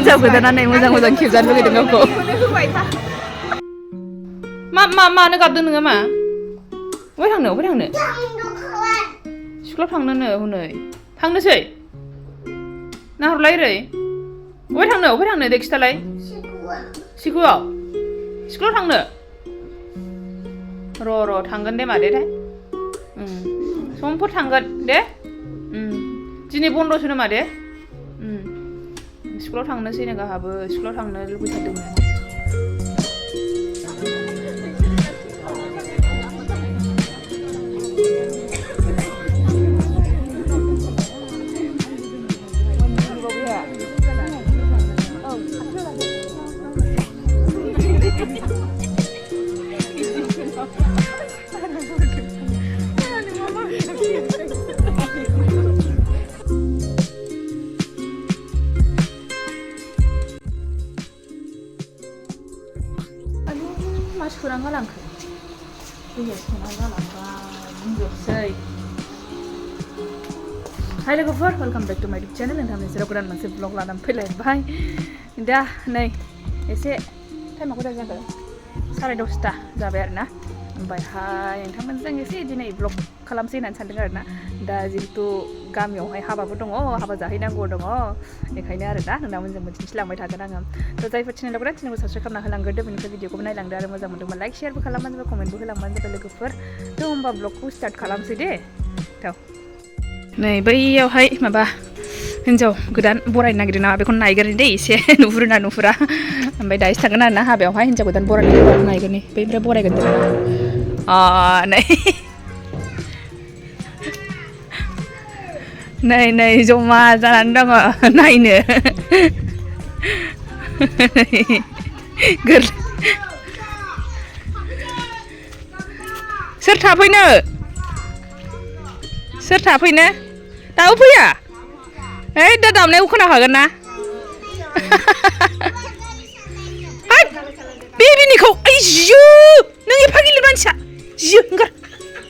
हिनजाव गोदाना मोजां खेबजानो लुगैदों गावखौ मानो गाबदों नोङो मा अबाय थांनो स्कुलाव थांनोनो हनै थांनोसै नाहरलाय ओरै अबाय थांनो दे खिथालाय स्कुलाव थांनो र' थांगोन दे मादै दे समफोर थांगोन दे दिनै बन्द'सो मादे स्कुलाव थांनोसै नो गाहाबो स्कुलाव थांनो लुबैथारदोंमोन सोरां गालांखो सोरां गालांबाय बुंजोबसै हाय लोगोफोर वेलकाम बेक टु माय इउटुब चेनेल नोंथांनि जेराव गोदान मोनसे ब्लग लानानै फैलायबाय दा नै एसे टाइमा खयथा जाखो 10:30 जाबाय आरोना ओमफ्रायहाय नोंथांमोनजों एसे दिनै ब्लग खालामसै होननानै सानदों आरोना दा जिहेतु गामियावहाय हाबाबो दङ हाबा जाहैनांगौ दङ बेखायनो आरोना नोंथांमोनजों दिन्थिलांबाय थागोन आङो थ' जायफोर चेनेलाव गोदान चेनेलखौ साबस्क्राइब खालामना होलांग्रोदो बेनिफ्राय भिडिअखौबो नायलांदो आरो मोजां मोनदोंबा लाइक शेयारबो खालामबानो जाबाय कमेन्टबो होलांबानो जाबाय लोगोफोर थ' होमबा ब्लगखौ स्टार्ट खालामसै दे थ' नै बैयावहाय माबा हिनजाव गोदान बरायनो नागिरदों नामा बेखौ नायगोरनि दे एसे नुहुरो ना नुहुरा ओमफ्राय दायोसो थांगोन आरोना हाबायावहाय हिनजाव गोदान बरायनायखौ नायगोरनि बैनिफ्राय बरायगोन नै जमा जानानै दङ नायनो सोर थाफैनो दाबो फैया ओइ दा दामनायखौ खोनाखागोन ना बेबिनिखौ आइजो नों एफा गिलिर मानसिया जियो ओंखार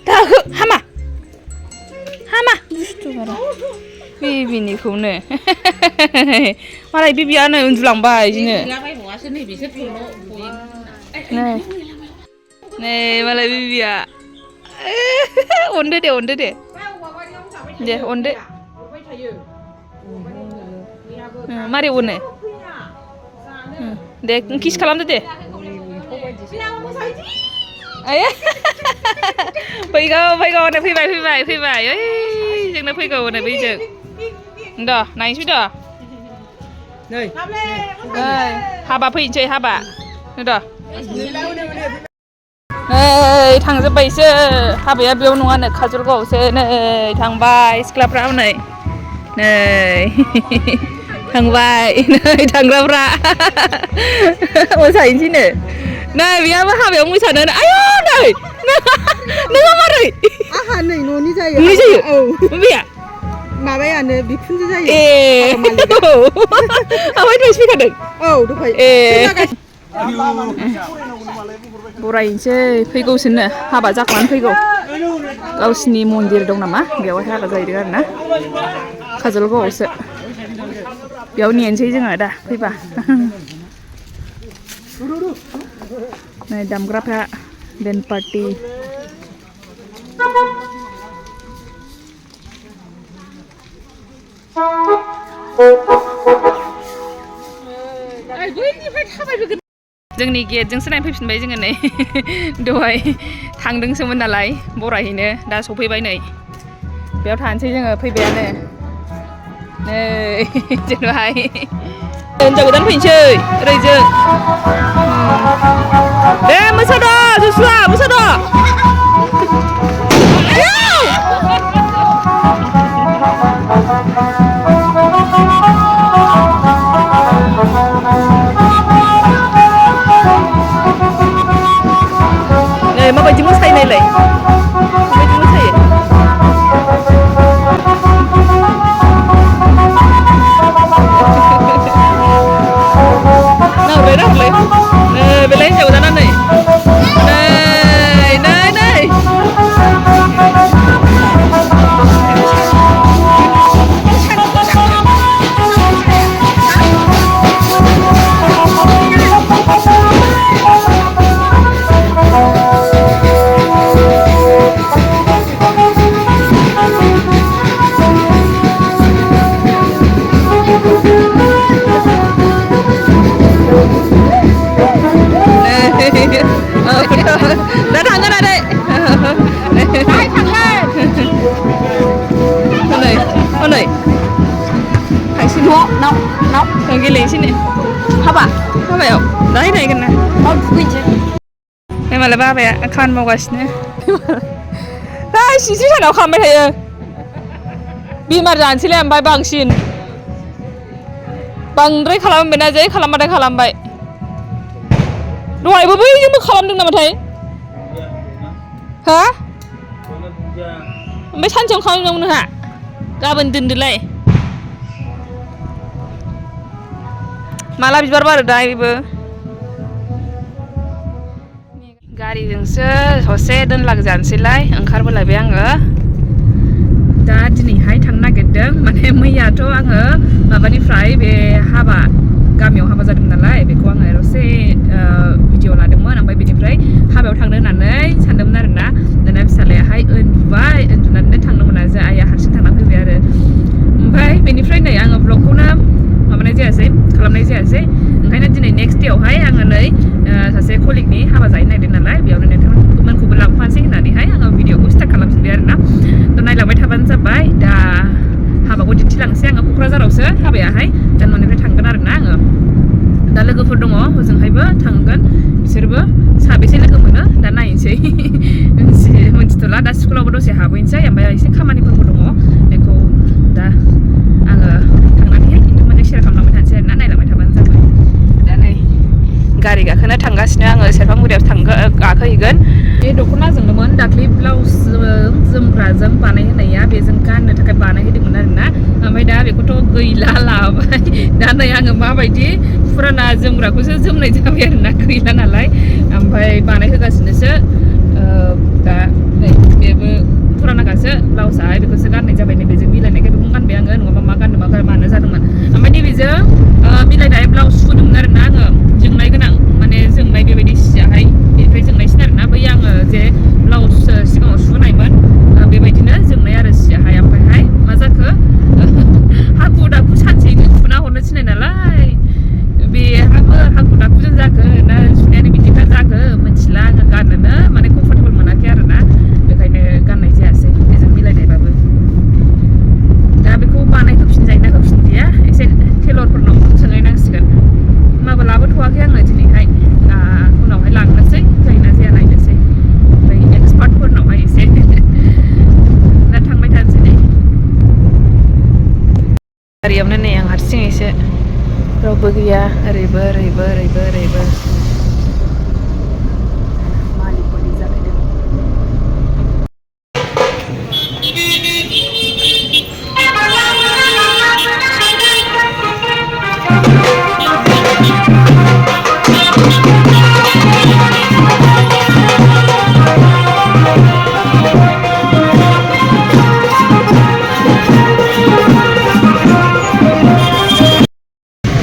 दाहो हामा बुस्थु बारा बेबिनिखौनो मालाय बेबियानो उन्दुलांबाय बिदिनो नै मालाय बेबिया अनदो दे अनदो मारै अनो दे किस खालामदो दे फैगौ फैबाय ओइ जोंनो फैगौ होनो बैजों द' नायनोसै द' हाबा फैनोसै हाबा द' नै थांजोब्बायसो हाबाया बेयाव नङानो काजलगावआवसो नै थांबाय सिख्लाफ्रा हनै नै थांबाय नै थांग्राफ्रा मोसाहैनोसैनो नै बेयाबो हाबायाव मोसानो आयौ नै नोंहा मारै आहा नै न'नि जायो औ बेया माबायानो बिखुनजो जायो ओमफ्राय दहाय फैखादों औ दहाय बरायनोसै फैगौसोनो हाबा जाखांनानै फैगौ गावसिनि मन्दिर दं नामा बेयावहाय हाबा जाहैदों आरोना काजलगावआवसो बेयाव नेनोसै जोङो दा फैबा नै दामग्राफ्रा बेन पार्टि जोंनि गेटजोंसो नायफैफिनबाय जोङो नै दहाय थांदोंसोमोन नालाय बरायहैनो दा सफैबाय नै बेयाव थानोसै जोङो फैबायानो नै जेन'हाय हिनजाव गोदान फैनोसै ओरैजों दे मोसाद' जसुआ मोसाद' माबायदि मोसायो नायलाय माबायदि मोसायो नाहरलाय नै बेलाय हिनजाव गोदाना नै गेलेनोसै नो हाबायाव दाहाय नायगोन ना मालाय बाबाया खामानि मावगासिनो सिनस्रि सानाव खालामबाय थायो बेमार जानोसैलाय ओमफ्राय बांसिन बांद्राय खालामबाय ना जै खालामबाथाय खालामबाय दहायबो बैजोंबो खालामदों नामाथाय हा ओमफ्राय सानसेयावनो खालामदोंमोन नोंहा गाबोन दोनदोलाय माला बिबार बारो दा बेबो गारिजोंसो ससे दोनलांजानोसैलाय ओंखारबोलायबाय आङो दा दिनैहाय थांनो नागिरदों माने मैयाथ' आङो माबानिफ्राय बे हाबा गामियाव हाबा जादों नालाय बेखौ आङो दसे भिडिअ लादोंमोन ओमफ्राय बेनिफ्राय हाबायाव थांनो होननानै सानदोंमोन आरोना दाना फिसालायाहाय उन्दुबाय उन्दुनानै थांनो मोनासै आइया हारसिं थांना फैबाय आरो ओमफ्राय बेनिफ्राय नै आङो ब्लगखौनो माबानाय जायासै खालामनाय जायासै ओंखायनो दिनै नेक्स्ट डेआवहाय आङो नै सासे कलिगनि हाबा जाहैनो नागिरदों नालाय बेयावनो नोंथांमोनखौबो लांफानोसै होननानैहाय आङो भिडिअखौ स्टार्ट खालामफिनबाय आरोना थ' नायलांबाय थाबानो जाबाय दा हाबाखौ दिन्थिलांसै आङो क'क्राझारावसो हाबायाहाय दा न'निफ्राय थांगोन आरोना आङो दा लोगोफोर दङ हजोंहायबो थांगोन बिसोरबो साबेसे लोगो मोनो दा नायनोसै मिन्थिथ'ला दा स्कुलावबो दसे हाबहैनोसै ओमफ्राय एसे खामानिफोरबो दङ बेखौ दा आङो थांनानैहाय नोंथांमोनजों शेयार खालामलांबाय थानोसै आरोना नायलांबाय थाबानो जाबाय दा नै गारि गाखोनो थांगासिनो आङो सेरफांगुरियाव गाखोहैगोन बे दख'नाजोंनोमोन दाख्लै ब्लाउसजों जोमग्राजों बानायहोनाया बेजों गाननो थाखाय बानायहोदोंमोन आरोना ओमफ्राय दा बेखौथ' गैला लाबाय दा नै आङो माबायदि फुराना जोमग्राखौसो जोमनाय जाबाय आरोना गैला नालाय ओमफ्राय बानायहोगासिनोसो दा नै बेबो फुरानाखासो ब्लाउसआहाय बेखौसो गाननाय जाबाय नै बेजों मिलायनायखाय बेखौनो गानबाय आङो नङाबा मा गाननो मानो जादोंमोन ओमफ्राय नैबेजों मिलायनाय ब्लाउस सुदोंमोन आरोना आङो जोंनाय गोनां माने जोंनाय बेबायदि सियाहाय बेनिफ्राय जोंनायसिन आरोना बै आङो जे ब्लाउस सिगाङाव सुनायमोन बेबायदिनो जोंनाय आरो सियाहाय ओमफ्रायहाय मा जाखो हाखु दाखु सानसेयैनो सुना हरनो थिननाय नालाय बेहाबो हाखु दाखुजों जाखो ना सुनायानो बिदिखा जाखो मिथिला आङो गाननोनो माने कमफर्टेबल मोनाखै आरोना बेखायनो गाननाय जायासै बेजों मिलायनायबाबो दा बेखौ बानायहोफिनजायो ना होफिनजाया एसे टेलरफोरनाव सोंहैनांसिगोन होमबाबो लाबोथ'वाखै आङो दिनैहाय दा उनावहाय लांनोसै जायोना जाया नायनोसै ओमफ्राय एक्सपार्टफोरनावहाय एसे दा थांबाय थानोसै नै गारियावनो नै आं हारसिङैसो रावबो गैया ओरैबो ओरैबो ओरैबो ओरैबो मालिकनि जालायदों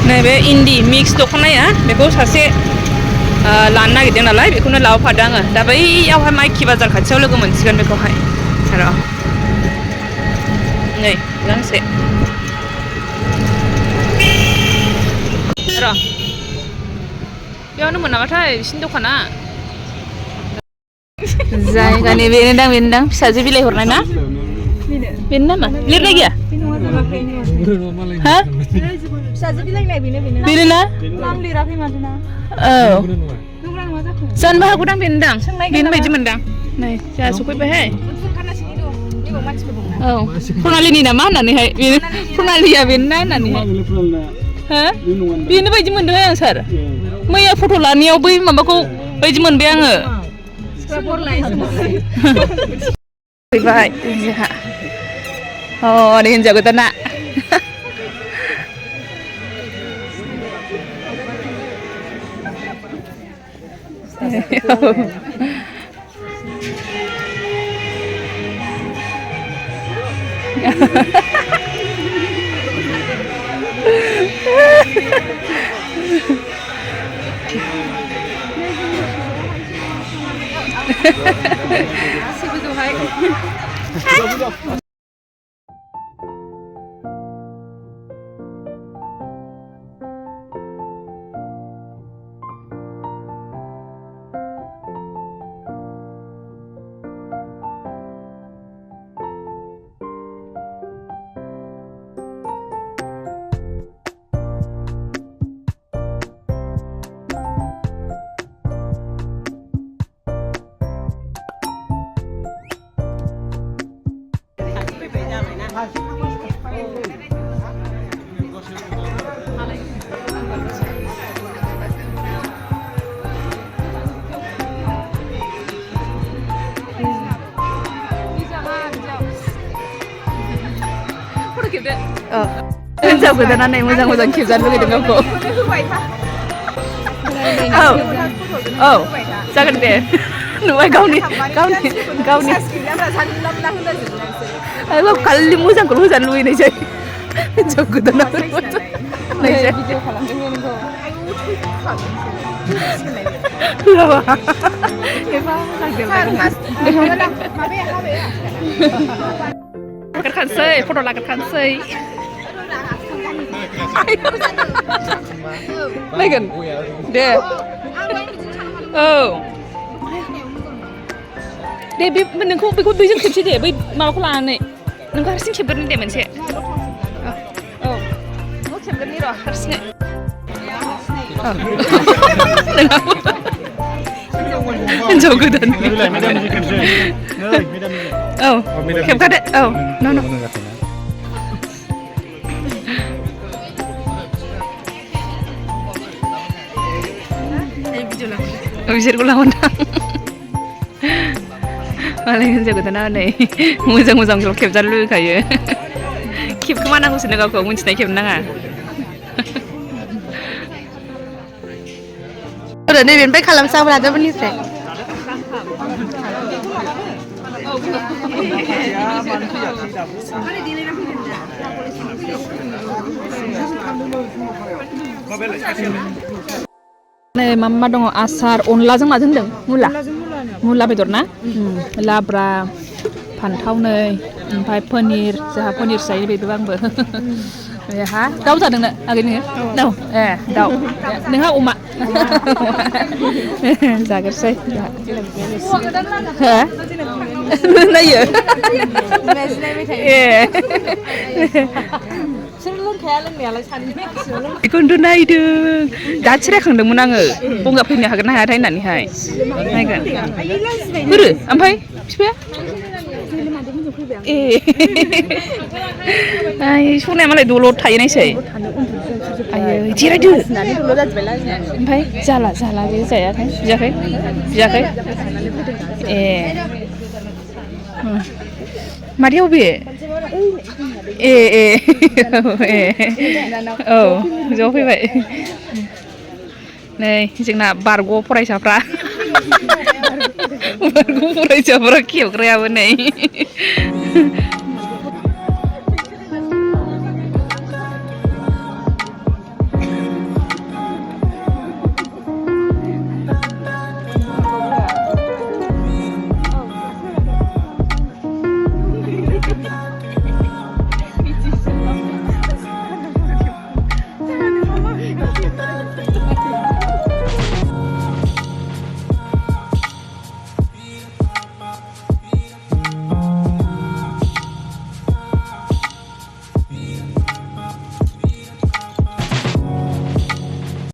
नैबे इन्दि मिक्स दख'नाया बेखौ सासे लानो नागिरदों नालाय बेखौनो लाबोफादों आङो दा बैयावहाय माइखि बाजार खाथियाव लोगो मोनसिगोन बेखौहाय र' नै गांसे र' बेयावनो मोन नामाथाय बिसिनि दखाना जायगानि बेनोदां फिसाजो बिलाइ हरनाय ना बेनो नामा लिरनाय गैया हा फिसाजो बिलाइनाय बेनो ना नाम लिराखै माथो ना औ जानोबो हागौदां बेनोदां बेनो बायदि मोनदां नै जोंहा सफैबायहाय औ प्रनालिनि नामा होननानैहाय बेनो प्रनालिया बेनो ना होननानैहाय हो बेनो बायदि मोनदोंहाय आं सार मैया फट' लानायाव बै माबाखौ बायदि मोनबाय आङो फैबाय जोंहा नै हिन्जाव गोदाना हिनजाव गोदाना नै मोजां मोजां खेबजानो लुगैदों गावखौ औ जागोन दे नुबाय गावनि खालि मोजांखौल' होजानो लुगैनाय जायो हिनजाव गोदाना भिडिअ खालामदों नोंखौ लाग्रखानोसै फट' लाग्रखानोसै नायगोन दे औ दे बे नोंखौ बेखौ बैजों खेबसै दे बै माबाखौ लानानै नोंखौ हारसिं खेबग्रोनि दे मोनसे औ नोंखौ खेबग्रोनि र' हारसिङै हिनजाव गोदान औ खेबखादो औ बिसोरखौ लाबोनदां मालाय हिनजाव गोदाना नै मोजां मोजांखौ खेबजानो लुगैखायो खेबखोमानांगौसोनो गावखौ मिन्थिनाय खेबनो नाङा नैबेनिफ्राय खालामसां राजाफोरनिफ्राय नै मा दङ आसार अनलाजों माजों होनदों मुला बेदर ना लाब्रा फान्थाव नै ओमफ्राय पनिर जोंहा पनिर जायो बेबो आंबो हा दाउ जादोंनो आगै नोङो दाउ दाउ नोंहा अमा जाग्रोसै नायो बेखौनोथ' नायदों दासो रायखांदोंमोन आङो गंगा फैनो हागोन ना हायाथाय होननानैहाय नायगोन बोरो ओमफ्राय बिफाया सनाया मालाय दलद थायो नायसै आयै जिरायदो ओमफ्राय जाला बे जायाखै बियाखै मादैयाव बे औ ज' फैबाय नै जोंना बारग' फरायसाफ्रा खेबग्रायाबो नै